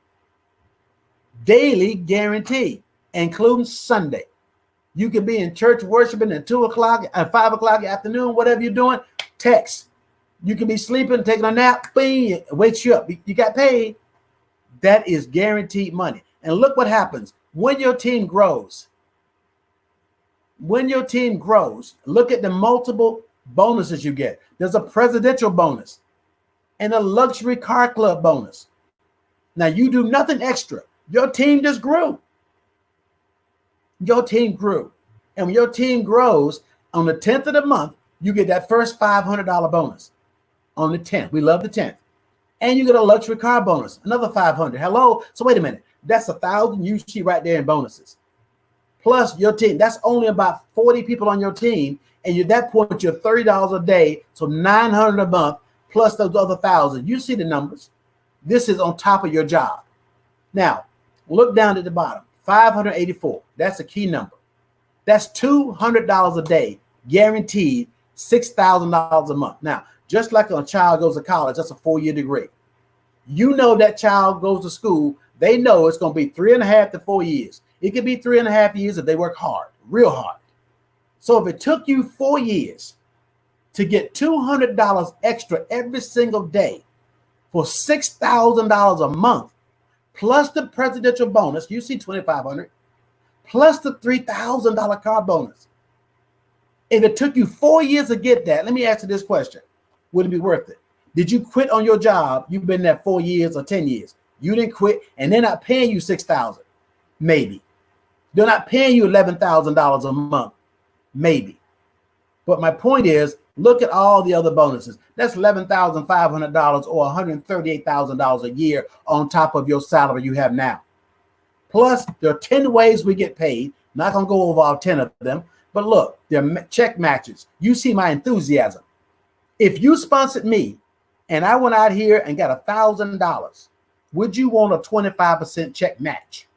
Speaker 1: Daily guaranteed, including Sunday. You can be in church worshiping at 2 o'clock, at 5 o'clock afternoon, whatever you're doing, text. You can be sleeping, taking a nap, bing, it wakes you up. You got paid. That is guaranteed money. And look what happens when your team grows. When your team grows, look at the multiple bonuses you get. There's a presidential bonus and a luxury car club bonus. Now you do nothing extra. Your team just grew. Your team grew. And when your team grows, on the 10th of the month, you get that first $500 bonus. On the 10th. We love the 10th. And you get a luxury car bonus, another $500. Hello? So wait a minute. That's 1,000 you see right there in bonuses. Plus your team. That's only about 40 people on your team. And at that point, you're $30 a day. So $900 a month plus those other 1,000. You see the numbers. This is on top of your job. Now, look down at the bottom. 584. That's a key number. That's $200 a day, guaranteed $6,000 a month. Now, just like a child goes to college, that's a 4-year degree. You know that child goes to school, they know it's going to be 3.5 to 4 years. It could be 3.5 years if they work hard, real hard. So if it took you 4 years to get $200 extra every single day for $6,000 a month, plus the presidential bonus, you see $2,500, plus the $3,000 car bonus. If it took you 4 years to get that, let me ask you this question. Would it be worth it? Did you quit on your job? You've been there 4 years or 10 years. You didn't quit, and they're not paying you $6,000. Maybe. They're not paying you $11,000 a month. Maybe. But my point is, look at all the other bonuses. That's $11,500 or $138,000 a year on top of your salary you have now. Plus, there are 10 ways we get paid. Not going to go over all 10 of them. But look, they're check matches. You see my enthusiasm. If you sponsored me and I went out here and got $1,000, would you want a 25% check match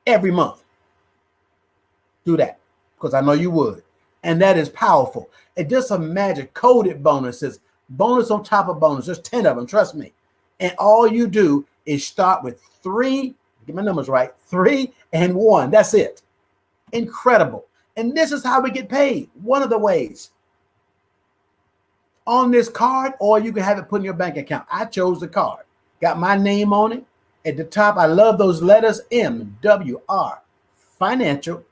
Speaker 1: every month? Do that, because I know you would. And that is powerful. And just imagine coded bonuses, bonus on top of bonus. There's 10 of them, trust me. And all you do is start with 3, get my numbers right, 3 and 1. That's it. Incredible. And this is how we get paid. One of the ways. On this card, or you can have it put in your bank account. I chose the card. Got my name on it. At the top, I love those letters, MWR, financial.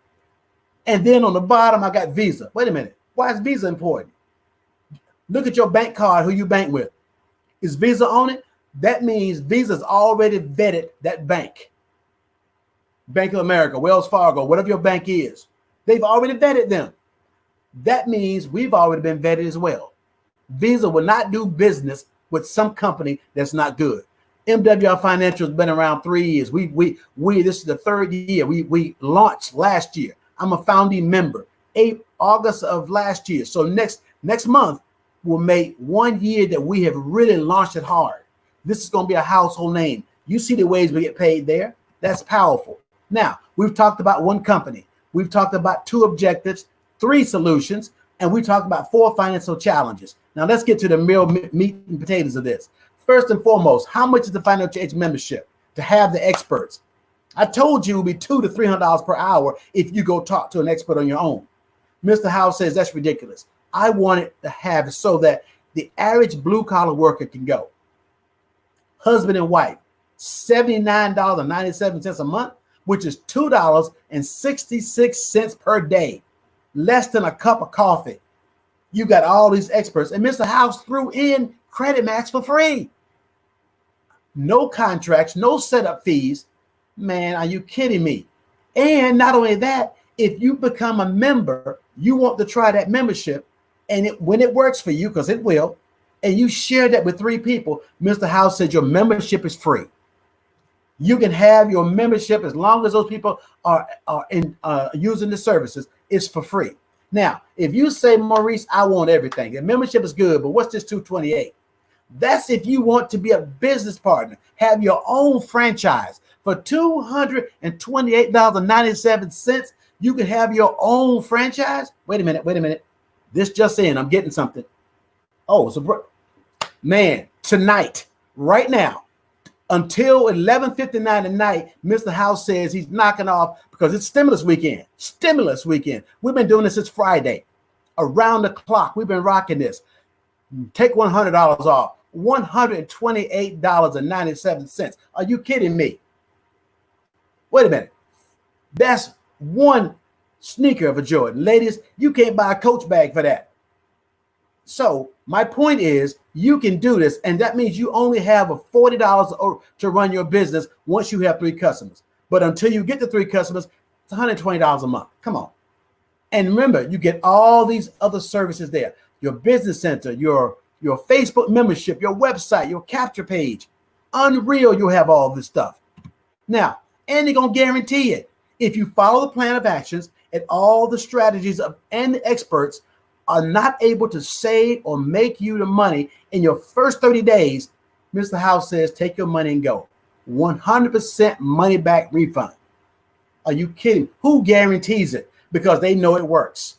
Speaker 1: And then on the bottom, I got Visa. Wait a minute. Why is Visa important? Look at your bank card, who you bank with. Is Visa on it? That means Visa's already vetted that bank. Bank of America, Wells Fargo, whatever your bank is. They've already vetted them. That means we've already been vetted as well. Visa will not do business with some company that's not good. MWR Financial has been around 3 years. We this is the 3rd year. We launched last year. I'm a founding member, August of last year. So next month will make 1 year that we have really launched it hard. This is going to be a household name. You see the ways we get paid there? That's powerful. Now, we've talked about one company. We've talked about 2 objectives, 3 solutions, and we talked about 4 financial challenges. Now, let's get to the real meat and potatoes of this. First and foremost, how much is the Financial Edge membership to have the experts? I told you it would be $200 to $300 per hour if you go talk to an expert on your own. Mr. House says that's ridiculous. I want it to have it so that the average blue-collar worker can go. Husband and wife, $79.97 a month, which is $2.66 per day, less than a cup of coffee. You got all these experts, and Mr. House threw in Credit Max for free. No contracts, no setup fees. Man, are you kidding me? And not only that, if you become a member, you want to try that membership, And when it works for you, because it will, and you share that with 3 people, Mr. House said your membership is free. You can have your membership as long as those people are using the services. It's for free. Now, if you say, Maurice, I want everything. The membership is good, but what's this $228? That's if you want to be a business partner, have your own franchise. For $228.97, you can have your own franchise. Wait a minute. This just in, I'm getting something. Oh, so man, tonight, right now, until 11:59 tonight, Mr. House says he's knocking off because it's stimulus weekend. Stimulus weekend. We've been doing this since Friday. Around the clock, we've been rocking this. Take $100 off. $128.97. Are you kidding me? Wait a minute. That's one sneaker of a Jordan. Ladies, you can't buy a Coach bag for that. So my point is, you can do this, and that means you only have a $40 to run your business once you have 3 customers. But until you get to 3 customers, it's $120 a month. Come on. And remember, you get all these other services there. Your business center, your Facebook membership, your website, your capture page. Unreal, you'll have all this stuff. Now, and they're going to guarantee it. If you follow the plan of actions and all the strategies and the experts are not able to save or make you the money in your first 30 days, Mr. House says, take your money and go. 100% money back refund. Are you kidding? Who guarantees it? Because they know it works.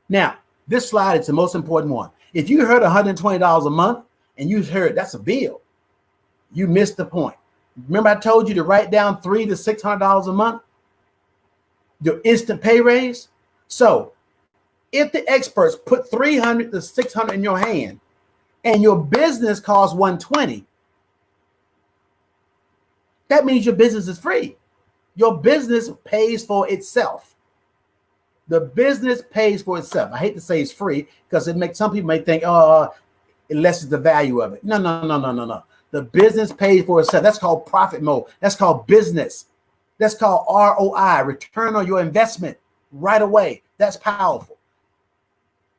Speaker 1: Now, this slide is the most important one. If you heard $120 a month and you heard that's a bill, you missed the point. Remember I told you to write down $300 to $600 a month? Your instant pay raise? So if the experts put $300 to $600 in your hand and your business costs $120, that means your business is free. Your business pays for itself. The business pays for itself. I hate to say it's free because it makes some people may think, oh, it lessens the value of it. No. The business pays for itself. That's called profit mode. That's called business. That's called ROI, return on your investment right away. That's powerful.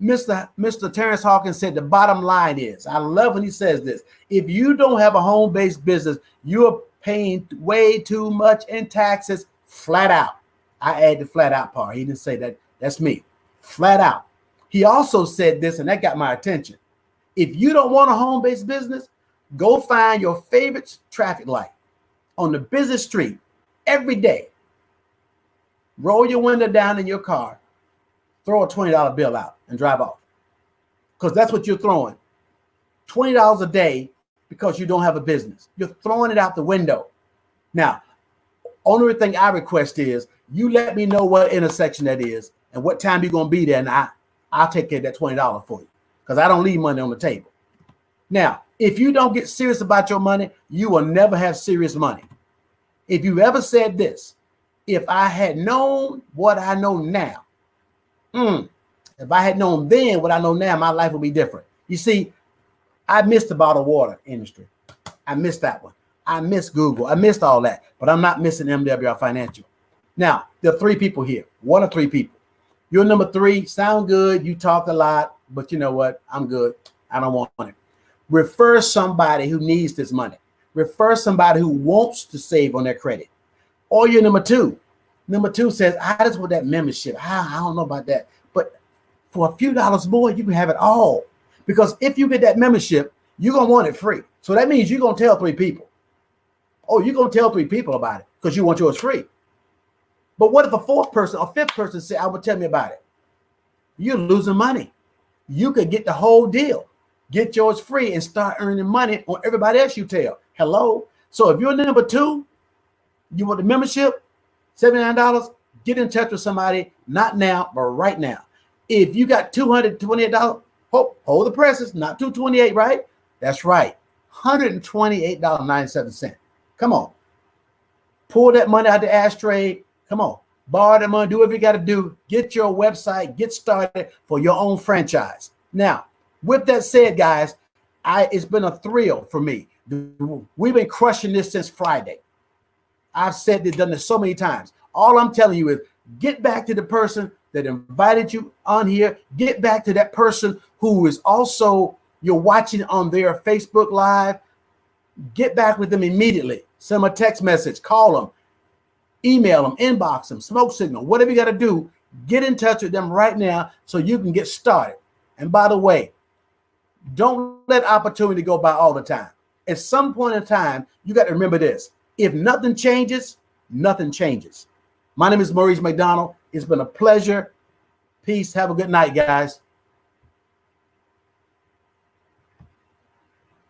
Speaker 1: Mr. Terrence Hawkins said the bottom line is, I love when he says this, if you don't have a home-based business, you're paying way too much in taxes flat out. I add the flat out part. He didn't say that. That's me. Flat out. He also said this, and that got my attention. If you don't want a home-based business, go find your favorite traffic light on the busy street every day. Roll your window down in your car, throw a $20 bill out and drive off. Because that's what you're throwing. $20 a day because you don't have a business. You're throwing it out the window. Now, only thing I request is you let me know what intersection that is and what time you're going to be there, and I'll take care of that $20 for you because I don't leave money on the table. Now, if you don't get serious about your money, you will never have serious money. If you ever said this, if I had known what I know now, if I had known then what I know now, my life would be different. You see, I missed the bottled water industry. I missed that one. I missed Google. I missed all that, but I'm not missing MWR Financial. Now, there are 3 people here, 1 or 3 people. You're number 3, sound good. You talk a lot, but you know what? I'm good. I don't want it. Refer somebody who needs this money. Refer somebody who wants to save on their credit. Or you're number 2. Number 2 says, I just want that membership. I don't know about that. But for a few dollars more, you can have it all. Because if you get that membership, you're going to want it free. So that means you're going to tell 3 people. Oh, you're going to tell 3 people about it because you want yours free. But what if a 4th person or 5th person say, I would tell me about it? You're losing money. You could get the whole deal. Get yours free and start earning money on everybody else you tell. Hello? So if you're number 2, you want the membership, $79, get in touch with somebody, not now, but right now. If you got $228, hold the presses, not $228, right? That's right. $128.97. Come on. Pull that money out the ashtray. Come on. Borrow that money. Do whatever you got to do. Get your website. Get started for your own franchise. Now, with that said, guys, it's been a thrill for me. We've been crushing this since Friday. I've said this, done this so many times. All I'm telling you is get back to the person that invited you on here. Get back to that person who is also you're watching on their Facebook Live. Get back with them immediately. Send them a text message, call them, email them, inbox them, smoke signal, whatever you got to do. Get in touch with them right now so you can get started. And by the way, don't let opportunity go by all the time. At some point in time, you got to remember this. If nothing changes, nothing changes. My name is Maurice McDonald. It's been a pleasure. Peace. Have a good night, guys.